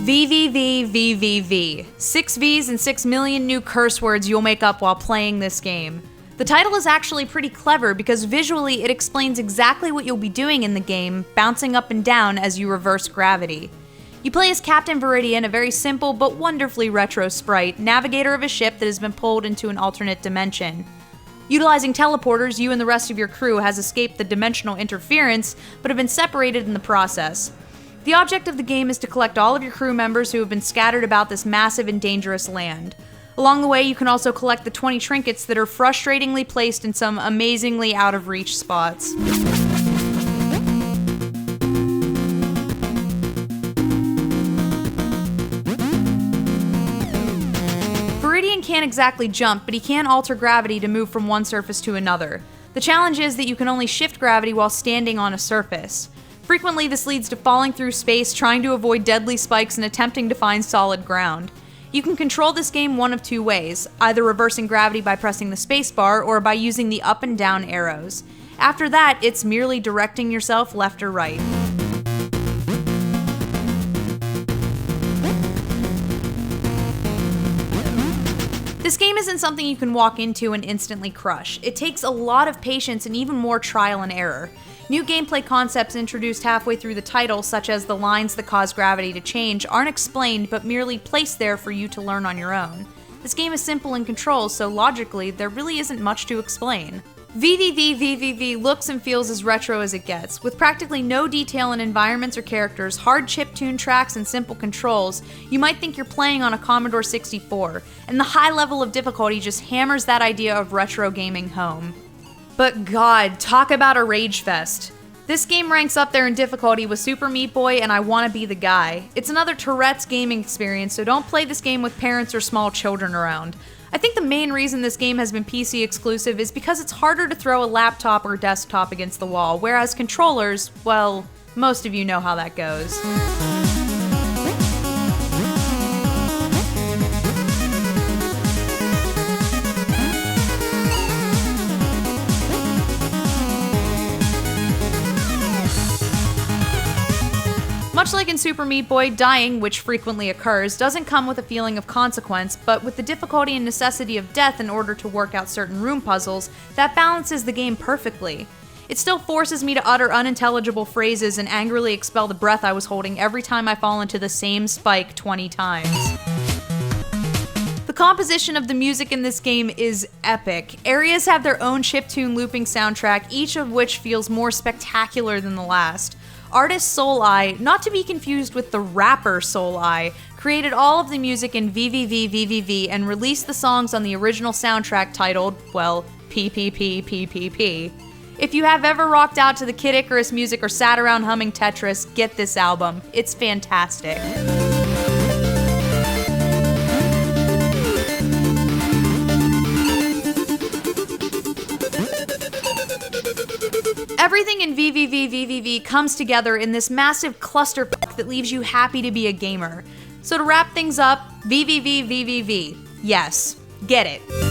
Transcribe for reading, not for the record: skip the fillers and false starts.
VVVVVV. 6 V's and 6 million new curse words you'll make up while playing this game. The title is actually pretty clever because visually it explains exactly what you'll be doing in the game, bouncing up and down as you reverse gravity. You play as Captain Veridian, a very simple but wonderfully retro sprite, navigator of a ship that has been pulled into an alternate dimension. Utilizing teleporters, you and the rest of your crew has escaped the dimensional interference, but have been separated in the process. The object of the game is to collect all of your crew members who have been scattered about this massive and dangerous land. Along the way, you can also collect the 20 trinkets that are frustratingly placed in some amazingly out-of-reach spots. Veridian can't exactly jump, but he can alter gravity to move from one surface to another. The challenge is that you can only shift gravity while standing on a surface. Frequently, this leads to falling through space, trying to avoid deadly spikes, and attempting to find solid ground. You can control this game one of two ways, either reversing gravity by pressing the spacebar or by using the up and down arrows. After that, it's merely directing yourself left or right. This game isn't something you can walk into and instantly crush. It takes a lot of patience and even more trial and error. New gameplay concepts introduced halfway through the title, such as the lines that cause gravity to change, aren't explained but merely placed there for you to learn on your own. This game is simple in controls, so logically, there really isn't much to explain. VVVVVV looks and feels as retro as it gets. With practically no detail in environments or characters, hard chiptune tracks, and simple controls, you might think you're playing on a Commodore 64, and the high level of difficulty just hammers that idea of retro gaming home. But god, talk about a rage fest. This game ranks up there in difficulty with Super Meat Boy and I Wanna Be the Guy. It's another Tourette's gaming experience, so don't play this game with parents or small children around. I think the main reason this game has been PC exclusive is because it's harder to throw a laptop or desktop against the wall, whereas controllers, well, most of you know how that goes. Much like in Super Meat Boy, dying, which frequently occurs, doesn't come with a feeling of consequence, but with the difficulty and necessity of death in order to work out certain room puzzles, that balances the game perfectly. It still forces me to utter unintelligible phrases and angrily expel the breath I was holding every time I fall into the same spike 20 times. The composition of the music in this game is epic. Areas have their own chiptune looping soundtrack, each of which feels more spectacular than the last. Artist Soul Eye, not to be confused with the rapper Soul Eye, created all of the music in VVVVVV and released the songs on the original soundtrack titled, well, PPPPPP. If you have ever rocked out to the Kid Icarus music or sat around humming Tetris, get this album. It's fantastic. Everything in VVVVVV comes together in this massive clusterfuck that leaves you happy to be a gamer. So to wrap things up, VVVVVV. Yes, get it.